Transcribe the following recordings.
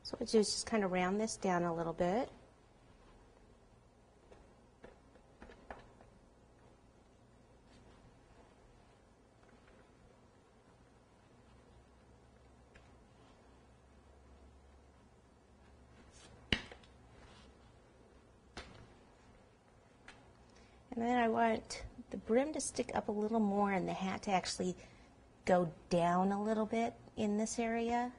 So what I do is just kind of round this down a little bit. And then I want the brim to stick up a little more and the hat to actually go down a little bit in this area.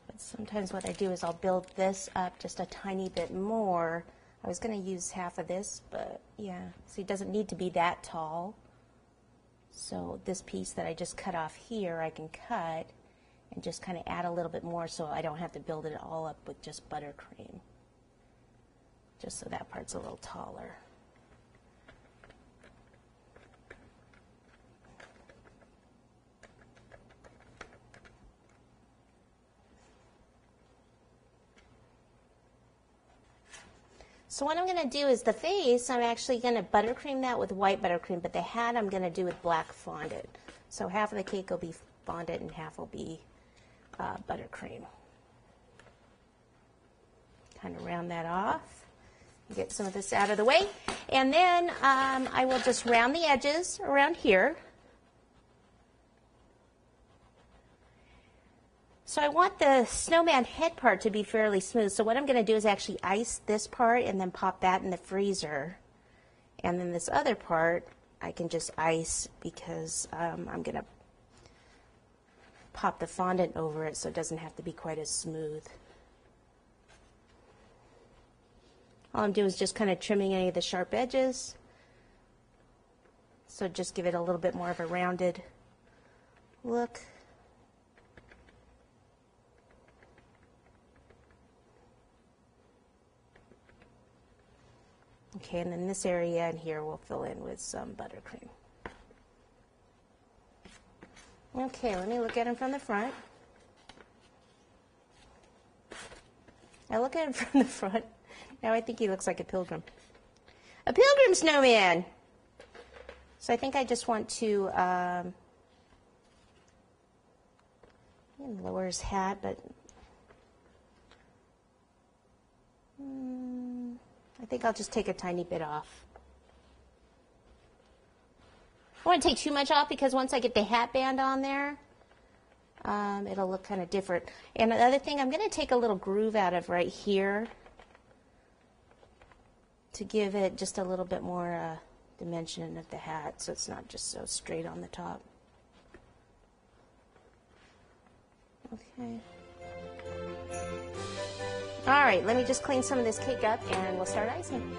But sometimes what I do is I'll build this up just a tiny bit more. I was going to use half of this, but yeah, see, it doesn't need to be that tall. So this piece that I just cut off here, I can cut and just kind of add a little bit more so I don't have to build it all up with just buttercream. Just so that part's a little taller. So what I'm going to do is the face, I'm actually going to buttercream that with white buttercream, but the hat I'm going to do with black fondant. So half of the cake will be fondant and half will be buttercream. Kind of round that off. Get some of this out of the way. And then I will just round the edges around here. So I want the snowman head part to be fairly smooth. So what I'm going to do is actually ice this part and then pop that in the freezer. And then this other part I can just ice because I'm going to pop the fondant over it so it doesn't have to be quite as smooth. All I'm doing is just kind of trimming any of the sharp edges. So just give it a little bit more of a rounded look. Okay, and then this area in here we'll fill in with some buttercream. Okay, let me look at him from the front. I look at him from the front. Now I think he looks like a pilgrim. A pilgrim snowman! So I think I just want to lower his hat, but I think I'll just take a tiny bit off. I don't want to take too much off because once I get the hat band on there, it'll look kind of different. And the other thing, I'm going to take a little groove out of right here to give it just a little bit more dimension of the hat so it's not just so straight on the top. Okay. All right, let me just clean some of this cake up and we'll start icing.